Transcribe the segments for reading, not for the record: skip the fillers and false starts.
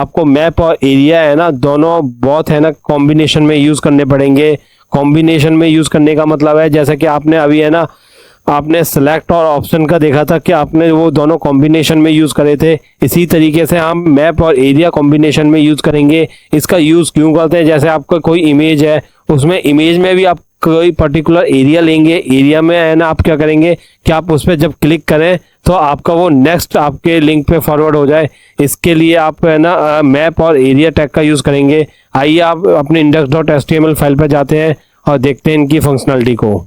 आपको मैप और एरिया है ना, दोनों बहुत है ना कॉम्बिनेशन में यूज करने पड़ेंगे। कॉम्बिनेशन में यूज करने का मतलब है जैसे कि आपने अभी है ना, आपने सेलेक्ट और ऑप्शन का देखा था कि आपने वो दोनों कॉम्बिनेशन में यूज करे थे। इसी तरीके से हम मैप और एरिया कॉम्बिनेशन में यूज करेंगे। इसका यूज क्यों करते हैं, जैसे आपका कोई इमेज है, उसमें इमेज में भी आप कोई पर्टिकुलर एरिया लेंगे, एरिया में है ना आप क्या करेंगे कि आप उस पर जब क्लिक करें तो आपका वो नेक्स्ट आपके लिंक पे फॉरवर्ड हो जाए। इसके लिए आप है ना मैप और एरिया टैग का यूज करेंगे। आइए आप अपने index.html फाइल पर जाते हैं और देखते हैं इनकी फंक्शनलिटी को।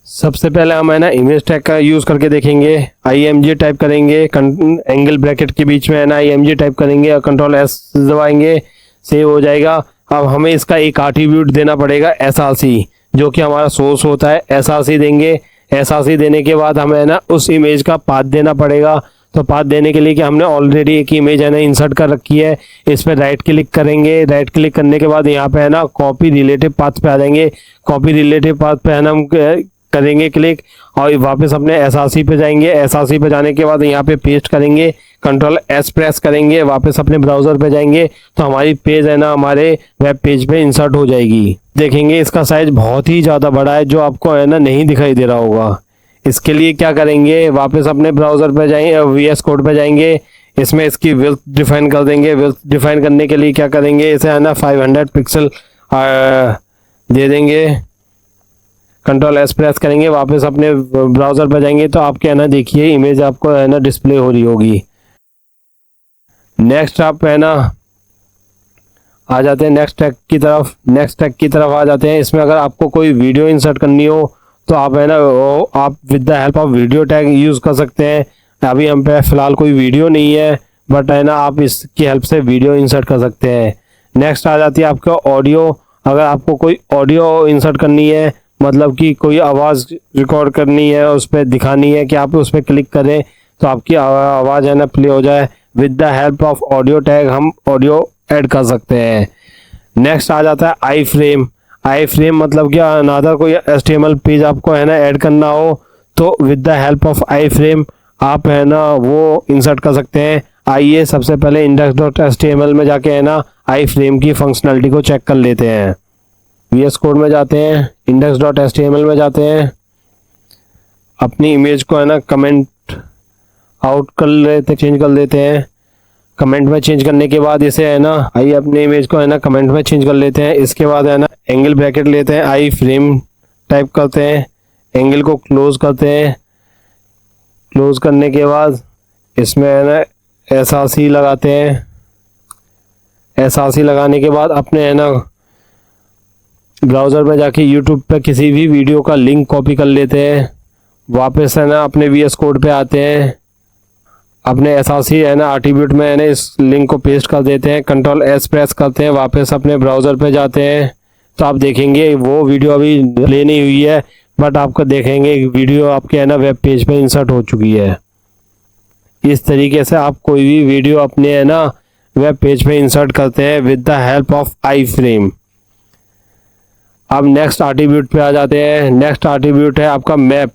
सबसे पहले हम है ना इमेज टैग का यूज करके देखेंगे। img टाइप करेंगे, एंगल ब्रैकेट के बीच में है ना img टाइप करेंगे और Ctrl+S दबाएंगे, सेव हो जाएगा। अब हमें इसका एक एट्रीब्यूट देना पड़ेगा src, जो कि हमारा सोर्स होता है। src देंगे। src देने के बाद हमें है ना उस इमेज का पाथ देना पड़ेगा। तो पाथ देने के लिए कि हमने ऑलरेडी एक इमेज है ना इंसर्ट कर रखी है, इस पर राइट क्लिक करेंगे। राइट क्लिक करने के बाद यहाँ पे है ना कॉपी रिलेटिव पाथ पे आ जाएंगे। कॉपी रिलेटिव पाथ पे है ना हम करेंगे क्लिक और वापस अपने src पे जाएंगे। src पे जाने के बाद यहाँ पे पेस्ट करेंगे, Ctrl+S प्रेस करेंगे, वापस अपने ब्राउजर पे जाएंगे तो हमारी पेज है ना हमारे वेब पेज पे इंसर्ट हो जाएगी। देखेंगे इसका साइज बहुत ही ज़्यादा बड़ा है, जो आपको है ना नहीं दिखाई दे रहा होगा। इसके लिए क्या करेंगे, वापस अपने ब्राउजर पे जाएंगे, VS कोड पे जाएंगे, इसमें इसकी विड्थ डिफाइन कर देंगे। विड्थ डिफाइन करने के लिए क्या करेंगे, इसे है ना 500 पिक्सल दे देंगे। Ctrl+S प्रेस करेंगे, वापस अपने ब्राउजर पर जाएंगे तो आपके है ना देखिए इमेज आपको है ना डिस्प्ले हो रही होगी। नेक्स्ट आप है ना आ जाते हैं नेक्स्ट टैग की तरफ। नेक्स्ट टैग की तरफ आ जाते हैं। इसमें अगर आपको कोई वीडियो इंसर्ट करनी हो तो आप है ना आप with the help of video tag use कर सकते हैं। अभी हम पे फिलहाल कोई वीडियो नहीं है, बट है ना आप इसकी हेल्प से वीडियो इंसर्ट कर सकते हैं। नेक्स्ट आ जाती है आपका ऑडियो। अगर आपको कोई ऑडियो इंसर्ट करनी है, मतलब कि कोई आवाज़ रिकॉर्ड करनी है, उस पर दिखानी है कि आप उस पर क्लिक करें तो आपकी आवाज़ है ना प्ले हो जाए, with the help of audio tag हम ऑडियो ऐड कर सकते हैं। नेक्स्ट आ जाता है आई फ्रेम। आई फ्रेम मतलब क्या, अनदर कोई HTML पेज आपको है ना ऐड करना हो तो with the help of I frame आप है ना वो इंसर्ट कर सकते हैं। आइए सबसे पहले index.html में जाके है ना आई फ्रेम की फंक्शनलिटी को चेक कर लेते हैं। VS कोड में जाते हैं, index.html में जाते हैं, अपनी इमेज को है ना कमेंट आउट कर लेते, चेंज कर लेते हैं। कमेंट में चेंज करने के बाद इसे है ना आइए अपनी इमेज को है ना कमेंट में चेंज कर लेते हैं। इसके बाद है ना एंगल ब्रैकेट लेते हैं, आई फ्रेम टाइप करते हैं, एंगल को क्लोज करते हैं। क्लोज करने के बाद इसमें है ना src लगाते हैं। src लगाने के बाद अपने है ना ब्राउज़र में जाके यूट्यूब पे किसी भी वीडियो का लिंक कॉपी कर लेते हैं। वापस है ना अपने VS कोड पे आते हैं, अपने src है ना एट्रीब्यूट में है ना इस लिंक को पेस्ट कर देते हैं। Ctrl+S प्रेस करते हैं, वापस अपने ब्राउज़र पे जाते हैं तो आप देखेंगे वो वीडियो अभी प्ले नहीं हुई है, बट आपको देखेंगे वीडियो आपके है ना वेब पेज पे इंसर्ट हो चुकी है। इस तरीके से आप कोई भी वीडियो अपने है ना वेब पेज पे इंसर्ट करते हैं with the help of I frame. अब नेक्स्ट एट्रीब्यूट पे आ जाते हैं। नेक्स्ट एट्रीब्यूट है आपका मैप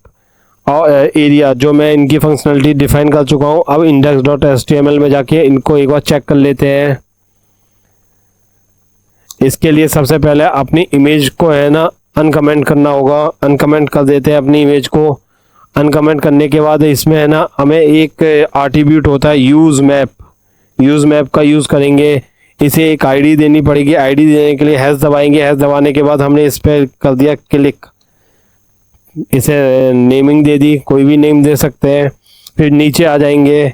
और एरिया, जो मैं इनकी फंक्शनलिटी डिफाइन कर चुका हूँ। अब index.html में जाके इनको एक बार चेक कर लेते हैं। इसके लिए सबसे पहले अपनी इमेज को है ना अनकमेंट करना होगा। अनकमेंट कर देते हैं अपनी इमेज को। अनकमेंट करने के बाद इसमें है ना हमें एक एट्रीब्यूट होता है यूज़ मैप। यूज़ मैप का यूज़ करेंगे, इसे एक आईडी देनी पड़ेगी। आईडी देने के लिए हैश दबाएंगे। हैश दबाने के बाद हमने इस पर कर दिया क्लिक, इसे नेमिंग दे दी, कोई भी नेम दे सकते हैं। फिर नीचे आ जाएंगे।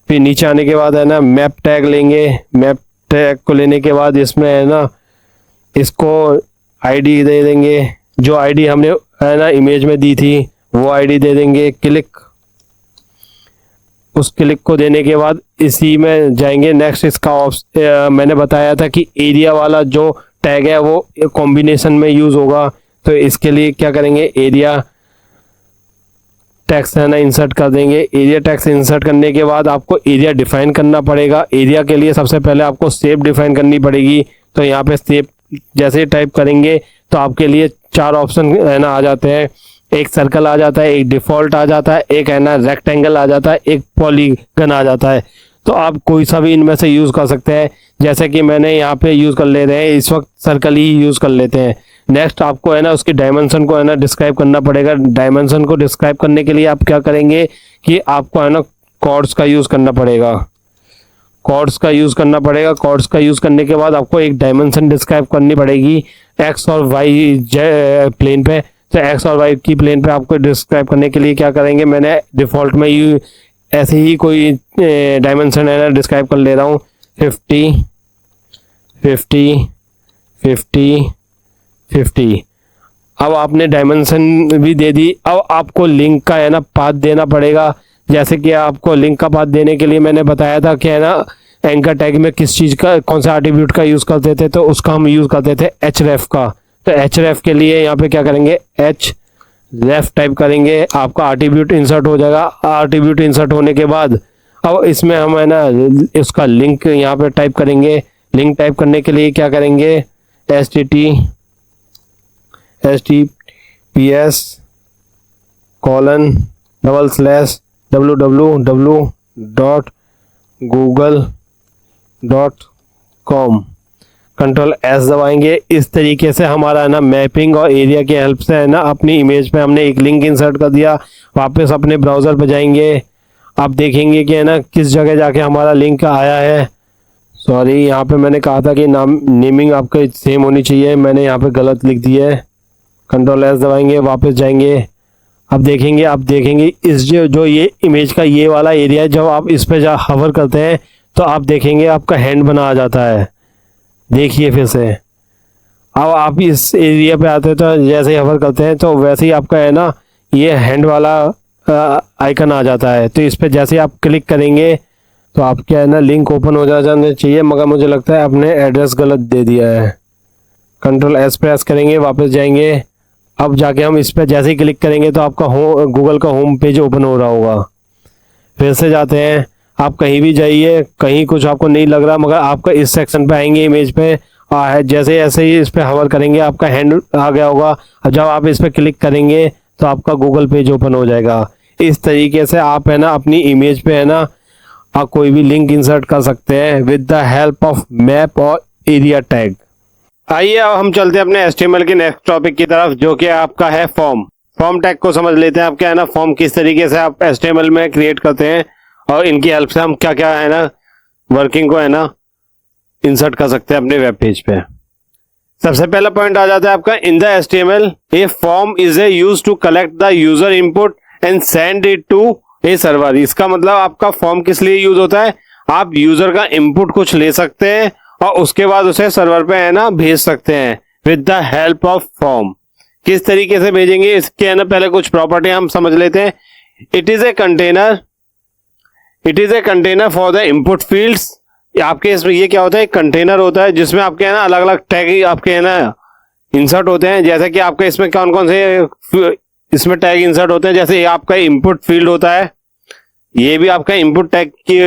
फिर नीचे आने के बाद है ना मैप टैग लेंगे। मैप टैग को लेने के बाद इसमें है ना इसको आईडी दे देंगे, जो आईडी हमने है ना इमेज में दी थी वो आईडी दे देंगे। क्लिक, उस क्लिक को देने के बाद इसी में जाएंगे। नेक्स्ट इसका मैंने बताया था कि एरिया वाला जो टैग है वो कॉम्बिनेशन में यूज़ होगा, तो इसके लिए क्या करेंगे, एरिया टैक्स है ना इंसर्ट कर देंगे। एरिया टैक्स इंसर्ट करने के बाद आपको एरिया डिफाइन करना पड़ेगा। एरिया के लिए सबसे पहले आपको शेप डिफाइन करनी पड़ेगी। तो यहाँ पे शेप जैसे टाइप करेंगे तो आपके लिए 4 ऑप्शन है ना आ जाते हैं। एक सर्कल आ जाता है, एक डिफॉल्ट आ जाता है, एक है ना रेक्टेंगल आ जाता है, एक पॉलीगन आ जाता है। तो आप कोई सा भी इनमें से यूज़ कर सकते हैं। जैसे कि मैंने यहाँ पे यूज़ कर ले रहे हैं, इस वक्त सर्कल ही यूज़ कर लेते हैं। नेक्स्ट आपको है ना उसकी डायमेंशन को है ना डिस्क्राइब करना पड़ेगा। डायमेंशन को डिस्क्राइब करने के लिए आप क्या करेंगे कि आपको है ना कॉर्ड्स का यूज़ करना पड़ेगा। कॉर्ड्स का यूज़ करना पड़ेगा। कॉर्ड्स का यूज़ करने के बाद आपको एक डायमेंशन डिस्क्राइब करनी पड़ेगी एक्स और वाई प्लेन पे। तो एक्स और वाई की प्लेन पे आपको डिस्क्राइब करने के लिए क्या करेंगे, मैंने डिफ़ॉल्ट में ऐसे ही कोई डायमेंशन है ना डिस्क्राइब कर ले रहा हूँ। 50 50 50 50। अब आपने डायमेंशन भी दे दी। अब आपको लिंक का है ना पाथ देना पड़ेगा। जैसे कि आपको लिंक का पाथ देने के लिए मैंने बताया था कि है ना एंकर टैग में किस चीज़ का, कौन सा एट्रीब्यूट का यूज़ करते थे, तो उसका हम यूज़ करते थे href का। तो href के लिए यहाँ पे क्या करेंगे, href टाइप करेंगे, आपका एट्रीब्यूट इंसर्ट हो जाएगा। एट्रीब्यूट इंसर्ट होने के बाद अब इसमें हम है ना उसका लिंक यहाँ पे टाइप करेंगे। लिंक टाइप करने के लिए क्या करेंगे, https://www.google.com, कंट्रोल एस दबाएंगे। इस तरीके से हमारा है ना मैपिंग और एरिया की हेल्प से है ना अपनी इमेज पे हमने एक लिंक इंसर्ट कर दिया। वापस अपने ब्राउज़र पे जाएंगे, आप देखेंगे कि है ना किस जगह जाके हमारा लिंक आया है। सॉरी, यहाँ पे मैंने कहा था कि नेमिंग आपका सेम होनी चाहिए, मैंने यहाँ पे गलत लिख दिया है। कंट्रोल एस दबाएंगे, वापस जाएंगे। अब देखेंगे इस जो ये इमेज का ये वाला एरिया है, जब आप इस पे हवर करते हैं तो आप देखेंगे आपका हैंड बना आ जाता है। देखिए फिर से, अब आप इस एरिया पे आते हैं तो जैसे ही हवर करते हैं तो वैसे ही आपका है ना ये हैंड वाला आइकन आ जाता है। तो इस पे जैसे ही आप क्लिक करेंगे तो आपके है ना लिंक ओपन हो जाना चाहिए, मगर मुझे लगता है आपने एड्रेस गलत दे दिया है। कंट्रोल एस प्रेस करेंगे, वापस जाएंगे। अब जाके हम इस पे जैसे ही क्लिक करेंगे तो आपका गूगल का होम पेज ओपन हो रहा होगा। फिर से जाते हैं, आप कहीं भी जाइए, कहीं कुछ आपको नहीं लग रहा, मगर आपका इस सेक्शन पे आएंगे, इमेज पे जैसे ऐसे ही इस पे हवर करेंगे आपका हैंड आ गया होगा। अब जब आप इस पे क्लिक करेंगे तो आपका गूगल पेज ओपन हो जाएगा। इस तरीके से आप है ना अपनी इमेज पे है ना आप कोई भी लिंक इंसर्ट कर सकते हैं with the help of map और एरिया टैग। आइए अब हम चलते हैं अपने HTML के नेक्स्ट टॉपिक की तरफ, जो कि आपका है फॉर्म टैग को समझ लेते हैं। आप क्या है ना फॉर्म किस तरीके से आप HTML में क्रिएट करते हैं और इनकी हेल्प से हम क्या क्या है ना वर्किंग को है ना इंसर्ट कर सकते हैं अपने वेब पेज पे। सबसे पहला पॉइंट आ जाता है आपका in the HTML a form is a use to collect the user input and send it to a server. इसका मतलब आपका फॉर्म किस लिए यूज होता है, आप यूजर का इनपुट कुछ ले सकते हैं और उसके बाद उसे सर्वर पे है ना भेज सकते हैं with the help of form. किस तरीके से भेजेंगे इसके है ना पहले कुछ प्रॉपर्टी हम समझ लेते हैं। It is a container for the input fields. आपके इसमें ये क्या होता है, एक कंटेनर होता है जिसमें आपके है ना अलग अलग टैग आपके है ना इंसर्ट होते हैं। जैसे कि आपके इसमें कौन कौन से इसमें टैग इंसर्ट होते हैं, जैसे ये आपका इनपुट फील्ड होता है, ये भी आपका इनपुट टैग की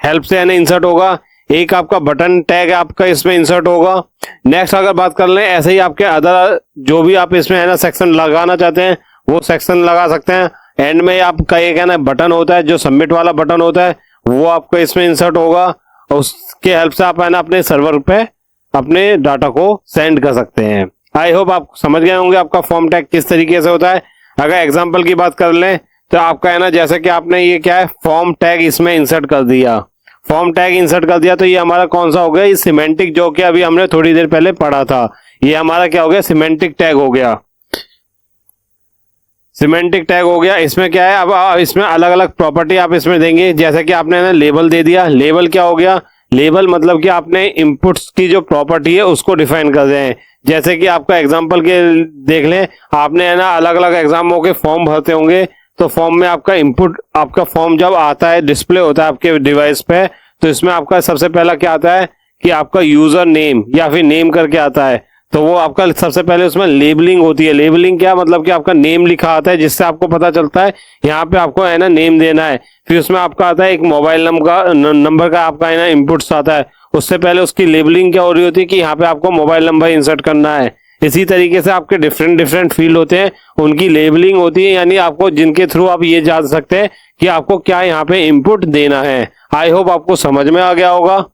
हेल्प से है ना इंसर्ट होगा। एक आपका बटन टैग आपका इसमें इंसर्ट होगा। नेक्स्ट अगर बात कर लें, ऐसे ही आपके अदर जो भी आप इसमें है ना सेक्शन लगाना चाहते हैं वो सेक्शन लगा सकते हैं। एंड में आपका एक है ना बटन होता है जो सबमिट वाला बटन होता है, वो आपको इसमें इंसर्ट होगा। उसके हेल्प से आप है ना अपने सर्वर पे अपने डाटा को सेंड कर सकते हैं। आई होप आप समझ गए होंगे आपका फॉर्म टैग किस तरीके से होता है। अगर एग्जांपल की बात कर लें तो आपका है ना जैसे कि आपने ये क्या है फॉर्म टैग इसमें इंसर्ट कर दिया, तो ये हमारा कौन सा हो गया, ये सिमेंटिक, जो कि अभी हमने थोड़ी देर पहले पढ़ा था। ये हमारा क्या हो गया, सिमेंटिक टैग हो गया। इसमें क्या है, अब इसमें अलग अलग प्रॉपर्टी आप इसमें देंगे। जैसे कि आपने ना लेबल दे दिया। लेबल क्या हो गया, लेबल मतलब कि आपने इनपुट्स की जो प्रॉपर्टी है उसको डिफाइन कर रहे हैं। जैसे कि आपका एग्जांपल के देख लें, आपने है ना अलग अलग एग्जामों के फॉर्म भरते होंगे, तो फॉर्म में आपका इनपुट, आपका फॉर्म जब आता है डिस्प्ले होता है आपके डिवाइस पे, तो इसमें आपका सबसे पहला क्या आता है कि आपका यूजर नेम या फिर नेम करके आता है। तो वो आपका सबसे पहले उसमें लेबलिंग होती है। लेबलिंग क्या मतलब कि आपका नेम लिखा आता है, जिससे आपको पता चलता है यहाँ पे आपको है ना नेम देना है। फिर उसमें आपका आता है एक मोबाइल नंबर का आपका है ना इनपुट्स आता है। उससे पहले उसकी लेबलिंग क्या हो रही होती है कि यहाँ पे आपको मोबाइल नंबर इंसर्ट करना है। इसी तरीके से आपके डिफरेंट फील्ड होते हैं, उनकी लेबलिंग होती है, यानी आपको जिनके थ्रू आप ये जान सकते हैं कि आपको क्या यहाँ पे इनपुट देना है। आई होप आपको समझ में आ गया होगा।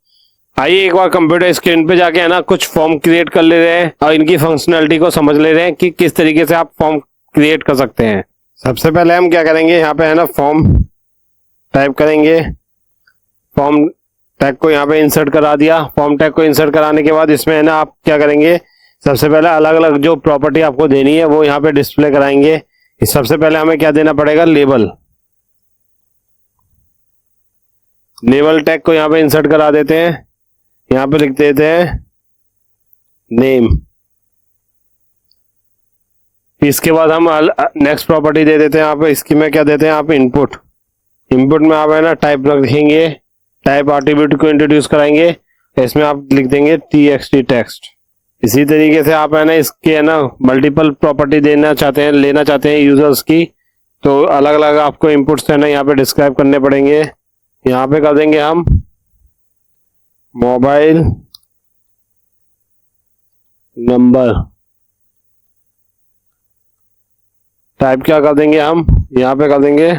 आइए एक बार कंप्यूटर स्क्रीन पे जाके है ना कुछ फॉर्म क्रिएट कर ले रहे हैं और इनकी फंक्शनैलिटी को समझ ले रहे हैं कि किस तरीके से आप फॉर्म क्रिएट कर सकते हैं। सबसे पहले हम क्या करेंगे, यहाँ पे है ना फॉर्म टाइप करेंगे। फॉर्म टैग को यहाँ पे इंसर्ट करा दिया। फॉर्म टैग को इंसर्ट कराने के बाद इसमें है ना आप क्या करेंगे, सबसे पहले अलग अलग जो प्रॉपर्टी आपको देनी है वो यहाँ पे डिस्प्ले कराएंगे। सबसे पहले हमें क्या देना पड़ेगा, लेबल। लेबल टैग को यहाँ पे इंसर्ट करा देते हैं। यहाँ पे लिख देते हैं नेम। इसके बाद हम नेक्स्ट प्रॉपर्टी दे देते हैं यहाँ पे। इसकी में क्या देते हैं आप, इनपुट। इनपुट में आप है ना टाइप रखेंगे, टाइप एट्रीब्यूट को इंट्रोड्यूस कराएंगे। इसमें आप लिख देंगे txt टेक्स्ट। इसी तरीके से आप है ना इसके है ना मल्टीपल प्रॉपर्टी लेना चाहते हैं यूजर्स की, तो अलग अलग आपको इनपुट्स है ना यहाँ पे डिस्क्राइब करने पड़ेंगे। यहाँ पे कर देंगे हम मोबाइल नंबर। टाइप क्या कर देंगे हम, यहाँ पे कर देंगे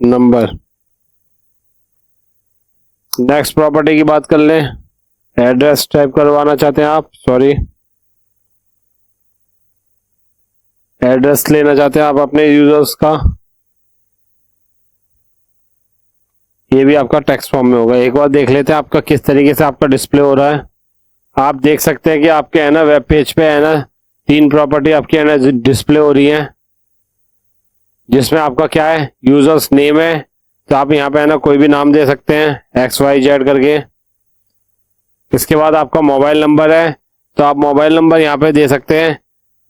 नंबर। नेक्स्ट प्रॉपर्टी की बात कर लें, एड्रेस टाइप करवाना चाहते हैं आप, सॉरी एड्रेस लेना चाहते हैं आप अपने यूजर्स का। ये भी आपका टेक्स्ट फॉर्म में होगा। एक बार देख लेते हैं आपका किस तरीके से आपका डिस्प्ले हो रहा है। आप देख सकते हैं कि आपके है ना वेब पेज पे है ना 3 प्रॉपर्टी आपकी है ना डिस्प्ले हो रही है, जिसमें आपका क्या है, यूजर्स नेम है। तो आप यहाँ पे है ना कोई भी नाम दे सकते हैं XYZ करके। इसके बाद आपका मोबाइल नंबर है, तो आप मोबाइल नंबर यहाँ पे दे सकते हैं,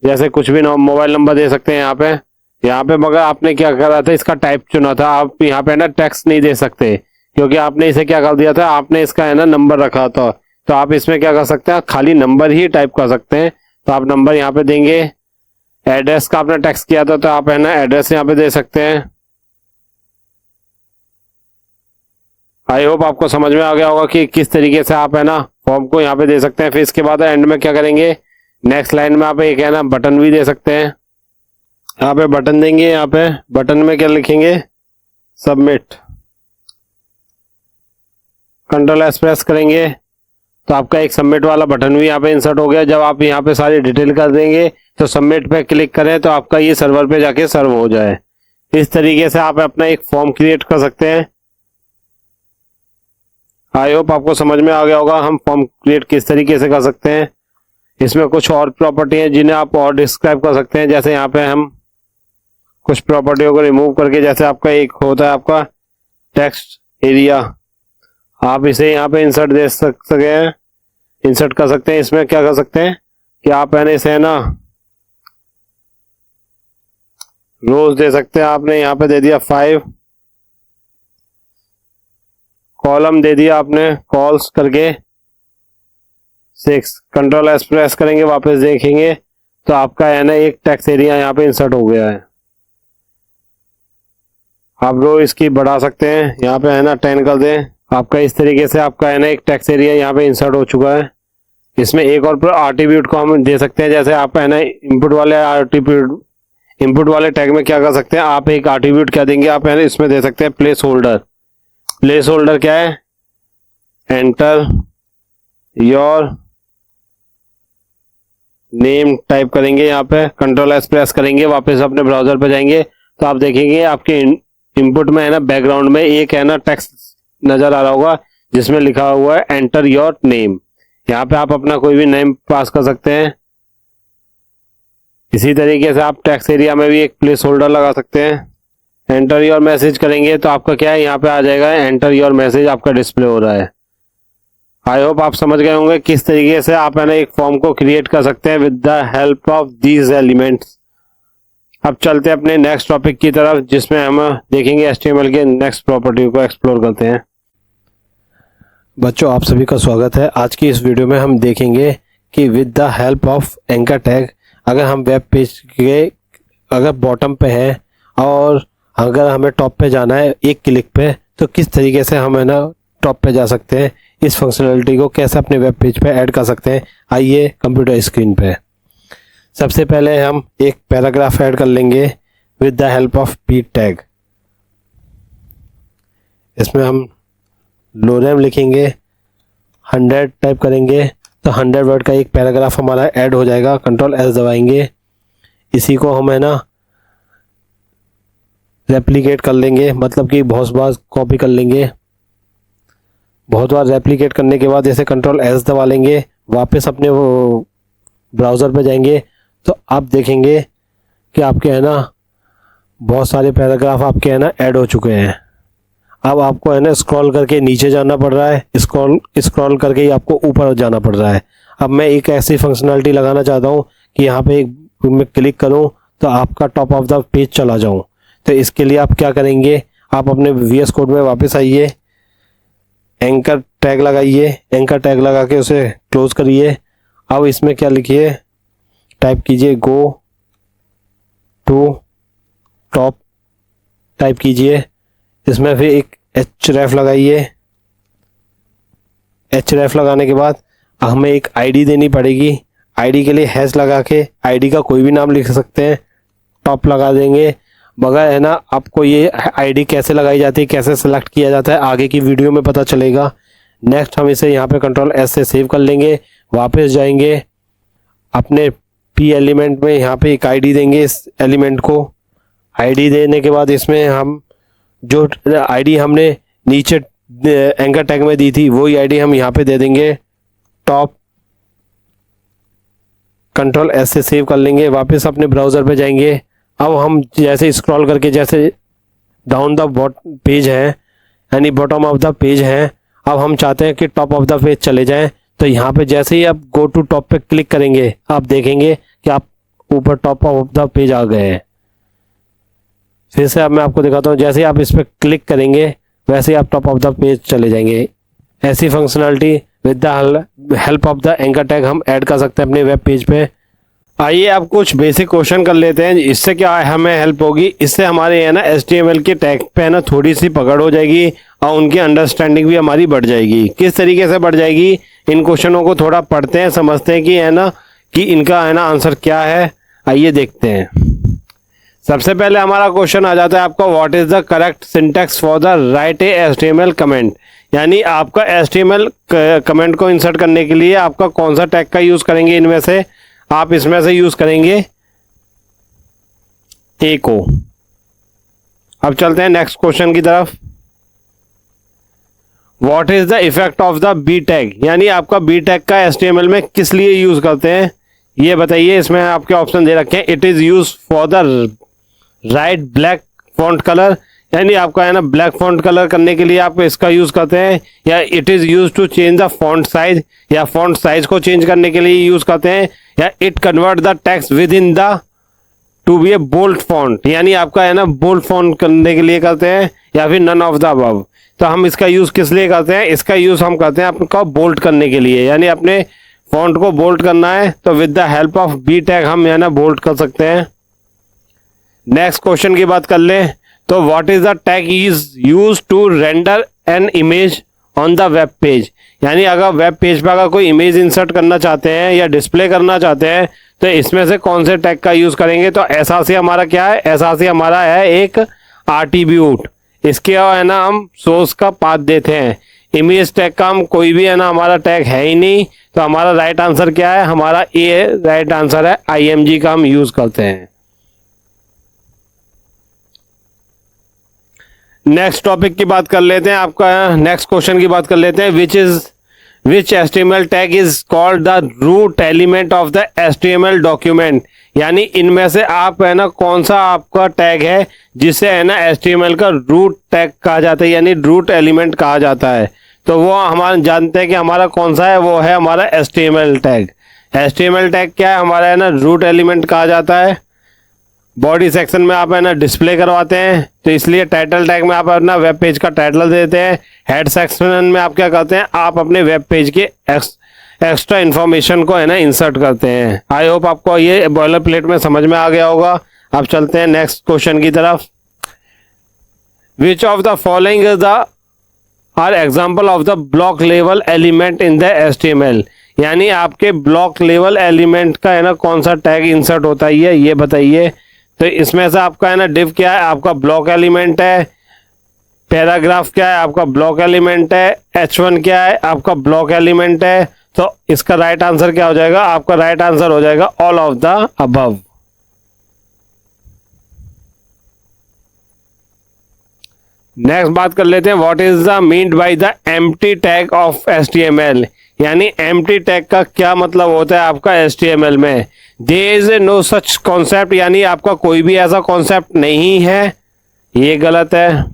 जैसे कुछ भी मोबाइल नंबर दे सकते हैं यहाँ पे मगर आपने क्या करा था, इसका टाइप चुना था। आप यहाँ पे ना टेक्स्ट नहीं दे सकते, क्योंकि आपने इसे क्या कर दिया था, आपने इसका है ना नंबर रखा था। तो आप इसमें क्या कर सकते हैं, खाली नंबर ही टाइप कर सकते हैं। तो आप नंबर यहाँ पे देंगे। एड्रेस का आपने टेक्स्ट किया था, तो आप है ना एड्रेस यहाँ पे दे सकते हैं। आई होप आपको समझ में आ गया होगा कि किस तरीके से आप है ना फॉर्म को यहाँ पे दे सकते हैं। फिर इसके बाद एंड में क्या करेंगे, नेक्स्ट लाइन में आप एक है ना बटन भी दे सकते हैं। यहाँ पे बटन देंगे। यहाँ पे बटन में क्या लिखेंगे, सबमिट। Ctrl+S प्रेस करेंगे तो आपका एक सबमिट वाला बटन भी यहाँ पे इंसर्ट हो गया। जब आप यहाँ पे सारी डिटेल कर देंगे तो सबमिट पे क्लिक करें तो आपका ये सर्वर पे जाके सर्व हो जाए। इस तरीके से आप अपना एक फॉर्म क्रिएट कर सकते हैं। आई होप आपको समझ में आ गया होगा हम फॉर्म क्रिएट किस तरीके से कर सकते हैं। इसमें कुछ और प्रॉपर्टी हैं जिन्हें आप और डिस्क्राइब कर सकते हैं। जैसे यहाँ पे हम कुछ प्रॉपर्टियों को रिमूव करके, जैसे आपका एक होता है आपका टेक्स्ट एरिया, आप इसे यहाँ पे इंसर्ट दे सकते हैं, इंसर्ट कर सकते हैं। इसमें क्या कर सकते हैं कि आप है ना इसे है ना रोज दे सकते हैं। आपने यहाँ पे दे दिया 5, कॉलम दे दिया आपने कॉल्स करके 6। Ctrl+S प्रेस करेंगे, वापस देखेंगे तो आपका है ना एक टेक्स्ट एरिया यहाँ पे इंसर्ट हो गया है। आप रो इसकी बढ़ा सकते हैं, यहाँ पे है ना 10 कर दें। आपका इस तरीके से आपका है ना एक टेक्स्ट एरिया यहाँ पे इंसर्ट हो चुका है। इसमें एक और एट्रीब्यूट को हम दे सकते हैं। जैसे आप है ना इनपुट वाले टैग में क्या कर सकते हैं, आप एक एट्रीब्यूट क्या देंगे, आप है ना इसमें दे सकते हैं प्लेस होल्डर। प्लेस होल्डर क्या है, एंटर योर नेम टाइप करेंगे। यहाँ पे Ctrl+S प्रेस करेंगे, वापस अपने ब्राउजर पे जाएंगे तो आप देखेंगे आपके इनपुट में है ना बैकग्राउंड में एक है ना टेक्स्ट नजर आ रहा होगा जिसमें लिखा हुआ है एंटर योर नेम। यहाँ पे आप अपना कोई भी नेम पास कर सकते हैं। इसी तरीके से आप टेक्स्ट एरिया में भी एक प्लेस होल्डर लगा सकते हैं। एंटर योर मैसेज करेंगे तो आपका क्या है, यहाँ पे आ जाएगा एंटर योर मैसेज, आपका डिस्प्ले हो रहा है। आई होप आप समझ गए होंगे किस तरीके से आप है ना एक फॉर्म को क्रिएट कर सकते हैं with the help of these elements. अब चलते हैं अपने नेक्स्ट टॉपिक की तरफ, जिसमें हम देखेंगे HTML के नेक्स्ट प्रॉपर्टी को एक्सप्लोर करते हैं। बच्चों, आप सभी का स्वागत है। आज की इस वीडियो में हम देखेंगे कि with the help of anchor tag, अगर हम वेब पेज के अगर बॉटम पे हैं और अगर हमें टॉप पे जाना है एक क्लिक पे, तो किस तरीके से हम है ना टॉप पे जा सकते हैं, इस फंक्शनलिटी को कैसे अपने वेब पेज पे ऐड कर सकते हैं। आइए कंप्यूटर स्क्रीन पे सबसे पहले हम एक पैराग्राफ ऐड कर लेंगे with the help of p tag. इसमें हम लोरेम लिखेंगे, 100 टाइप करेंगे तो 100 वर्ड का एक पैराग्राफ हमारा ऐड हो जाएगा। कंट्रोल एस दबाएंगे, इसी को हम है ना रेप्लिकेट कर लेंगे, मतलब कि बहुत बार कॉपी कर लेंगे। बहुत बार रेप्लिकेट करने के बाद जैसे कंट्रोल एस दबा लेंगे, वापस अपने वो ब्राउज़र पे जाएंगे तो आप देखेंगे कि आपके है ना बहुत सारे पैराग्राफ आपके है ना ऐड हो चुके हैं। अब आपको है ना स्क्रॉल करके नीचे जाना पड़ रहा है, स्क्रॉल करके ही आपको ऊपर जाना पड़ रहा है। अब मैं एक ऐसी फंक्शनलिटी लगाना चाहता हूँ कि यहाँ पे एक मैं क्लिक करूँ तो आपका टॉप ऑफ द पेज चला जाऊँ। तो इसके लिए आप क्या करेंगे, आप अपने VS कोड में वापस आइए, एंकर टैग लगाइए, एंकर टैग लगा के उसे क्लोज करिए। अब इसमें क्या लिखिए, टाइप कीजिए गो टू टॉप टाइप कीजिए, इसमें फिर एक href लगाइए। href लगाने के बाद हमें एक आईडी देनी पड़ेगी। आईडी के लिए हैश लगा के आईडी का कोई भी नाम लिख सकते हैं, टॉप लगा देंगे। मगर है ना आपको ये आईडी कैसे लगाई जाती है, कैसे सेलेक्ट किया जाता है, आगे की वीडियो में पता चलेगा। नेक्स्ट हम इसे यहाँ पे कंट्रोल एस से सेव कर लेंगे, वापस जाएंगे अपने p एलिमेंट में, यहाँ पे एक आईडी देंगे इस एलिमेंट को। आईडी देने के बाद इसमें हम जो आईडी हमने नीचे एंकर टैग में दी थी वही आईडी हम यहाँ पे दे देंगे, टॉप। कंट्रोल एस से सेव कर लेंगे, वापस अपने ब्राउज़र पे जाएंगे। अब हम जैसे स्क्रॉल करके जैसे डाउन द पेज है यानी बॉटम ऑफ द पेज है, अब हम चाहते हैं कि टॉप ऑफ द पेज चले जाएं। तो यहाँ पे जैसे ही आप गो टू टॉप पे क्लिक करेंगे आप देखेंगे कि आप ऊपर टॉप ऑफ द पेज आ गए हैं। फिर से अब मैं आपको दिखाता हूँ, जैसे ही आप इस पर क्लिक करेंगे वैसे ही आप टॉप ऑफ द पेज चले जाएंगे। ऐसी functionality with the help of the anchor tag हम ऐड कर सकते हैं अपने वेब पेज पे। आइए अब कुछ बेसिक क्वेश्चन कर लेते हैं, इससे क्या हमें हेल्प होगी, इससे हमारे है ना HTML के टैग पे है ना थोड़ी सी पकड़ हो जाएगी और उनकी अंडरस्टैंडिंग भी हमारी बढ़ जाएगी। किस तरीके से बढ़ जाएगी, इन क्वेश्चनों को थोड़ा पढ़ते हैं, समझते हैं कि है ना कि इनका है ना आंसर क्या है। आइए देखते हैं। सबसे पहले हमारा क्वेश्चन आ जाता है आपका, what is the correct syntax for the right A HTML comment, यानी आपका HTML कमेंट को इंसर्ट करने के लिए आपका कौन सा टैग का यूज करेंगे। इनमें से आप इसमें से यूज करेंगे ए को। अब चलते हैं नेक्स्ट क्वेश्चन की तरफ। What is the effect of the B tag, यानी आपका बी टैग का HTML में किस लिए यूज करते हैं ये बताइए। इसमें आपके ऑप्शन दे रखे हैं, it is use for the right black font colour, यानी आपका है ना ब्लैक फॉन्ट कलर करने के लिए आप इसका यूज करते हैं, या it is use to change the font size, या फॉन्ट साइज को चेंज करने के लिए यूज करते हैं, या it convert the text within the to be a bold font, यानी आपका है ना बोल्ड फॉन्ट करने के लिए करते हैं, या फिर नन ऑफ द अबव। तो हम इसका यूज किस लिए करते हैं, इसका यूज हम करते हैं आपका बोल्ड करने के लिए, यानी अपने फॉन्ट को बोल्ड करना है तो with the help of B tag हम है ना बोल्ड कर सकते हैं। नेक्स्ट क्वेश्चन की बात कर लें तो what is the tag is use to render an image on the web page, यानी अगर वेब पेज पर अगर कोई इमेज इंसर्ट करना चाहते हैं या डिस्प्ले करना चाहते हैं तो इसमें से कौन से टैग का यूज करेंगे। तो एसआरसी हमारा क्या है, एसआरसी हमारा है एक आर्टिब्यूट, इसके है ना हम सोर्स का पाथ देते हैं। इमेज टैग का हम कोई भी है ना हमारा टैग है ही नहीं, तो हमारा राइट आंसर क्या है, हमारा ए राइट आंसर है, IMG का हम यूज करते हैं। नेक्स्ट टॉपिक की बात कर लेते हैं, आपका नेक्स्ट क्वेश्चन की बात कर लेते हैं, which HTML tag is called the root element of the HTML document, यानी इनमें से आप है ना कौन सा आपका टैग है जिसे है ना HTML का रूट टैग कहा जाता है, यानी रूट एलिमेंट कहा जाता है। तो वो हमारा जानते हैं कि हमारा कौन सा है, वो है हमारा HTML टैग। HTML टैग क्या है, हमारा है ना रूट एलिमेंट कहा जाता है। बॉडी सेक्शन में आप है ना डिस्प्ले करवाते हैं, तो इसलिए टाइटल टैग में आप अपना वेब पेज का टाइटल देते हैं। हेड सेक्शन में आप क्या करते हैं, आप अपने वेब पेज के एक्स्ट्रा इन्फॉर्मेशन को है ना इंसर्ट करते हैं। आई होप आपको ये बॉयलर प्लेट में समझ में आ गया होगा। अब चलते हैं नेक्स्ट क्वेश्चन की तरफ। Which of the following is the are example of the block level element in the HTML, यानी आपके ब्लॉक लेवल एलिमेंट का है ना कौन सा टैग इंसर्ट होता है ये बताइए। तो इसमें से आपका है ना डिव क्या है, आपका ब्लॉक एलिमेंट है, पैराग्राफ क्या है, आपका ब्लॉक एलिमेंट है। H1 क्या है, आपका ब्लॉक एलिमेंट है। तो इसका राइट आंसर क्या हो जाएगा, आपका राइट आंसर हो जाएगा all of the above. Next बात कर लेते हैं, what is the meant by the empty tag of HTML, यानी एम्प्टी टैग का क्या मतलब होता है आपका HTML में। There is no such concept, यानी आपका कोई भी ऐसा कॉन्सेप्ट नहीं है, ये गलत है।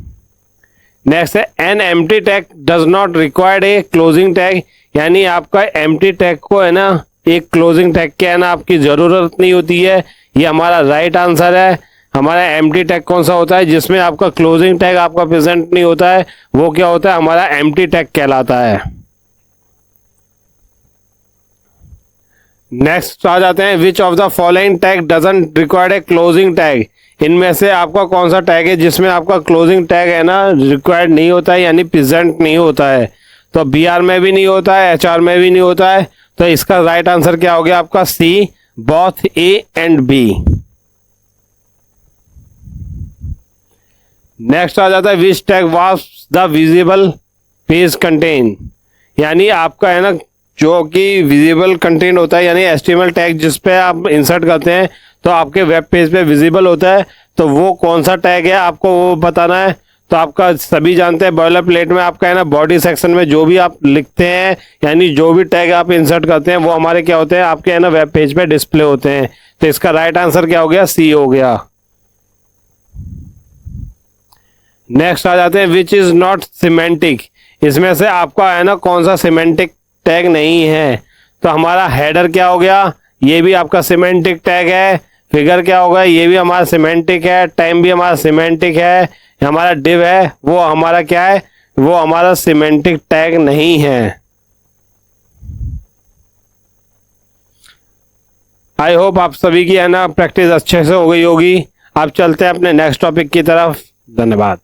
नेक्स्ट है an empty tag does not required A closing tag, यानी आपका एम्प्टी टैग को है ना एक क्लोजिंग टैग के है ना आपकी जरूरत नहीं होती है, ये हमारा राइट आंसर है। हमारा एम्प्टी टैग कौन सा होता है जिसमें आपका क्लोजिंग टैग आपका प्रेजेंट नहीं होता है, वो क्या होता है, हमारा एम्प्टी टैग कहलाता है। नेक्स्ट आ जाते हैं, विच of the following tag doesn't required A closing tag, इनमें से आपका कौन सा टैग है जिसमें आपका क्लोजिंग टैग है ना रिक्वायर्ड नहीं होता है, यानी प्रेजेंट नहीं होता है। तो BR में भी नहीं होता है, HR में भी नहीं होता है। तो इसका राइट आंसर क्या हो गया आपका C, both A and B। Next आ जाता है, which tag was the visible page content, यानी आपका है ना जो कि विजिबल कंटेंट होता है, यानी HTML टैग जिस पे आप इंसर्ट करते हैं तो आपके वेब पेज पे विजिबल होता है, तो वो कौन सा टैग है आपको वो बताना है। तो आपका सभी जानते हैं बॉयलर प्लेट में आपका है ना बॉडी सेक्शन में जो भी आप लिखते हैं, यानी जो भी टैग आप इंसर्ट करते हैं वो हमारे क्या होते हैं, आपके है ना वेब पेज पे डिस्प्ले होते हैं। तो इसका राइट आंसर क्या हो गया, C हो गया। नेक्स्ट आ जाते हैं, विच इज नॉट सिमेंटिक, इसमें से आपका है ना कौन सा सिमेंटिक टैग नहीं है। तो हमारा हेडर क्या हो गया, ये भी आपका सिमेंटिक टैग है। फिगर क्या होगा, ये भी हमारा सिमेंटिक है। टाइम भी हमारा सिमेंटिक है। हमारा डिव है वो हमारा क्या है, वो हमारा सिमेंटिक टैग नहीं है। आई होप आप सभी की है ना प्रैक्टिस अच्छे से हो गई होगी। अब चलते हैं अपने नेक्स्ट टॉपिक की तरफ। धन्यवाद।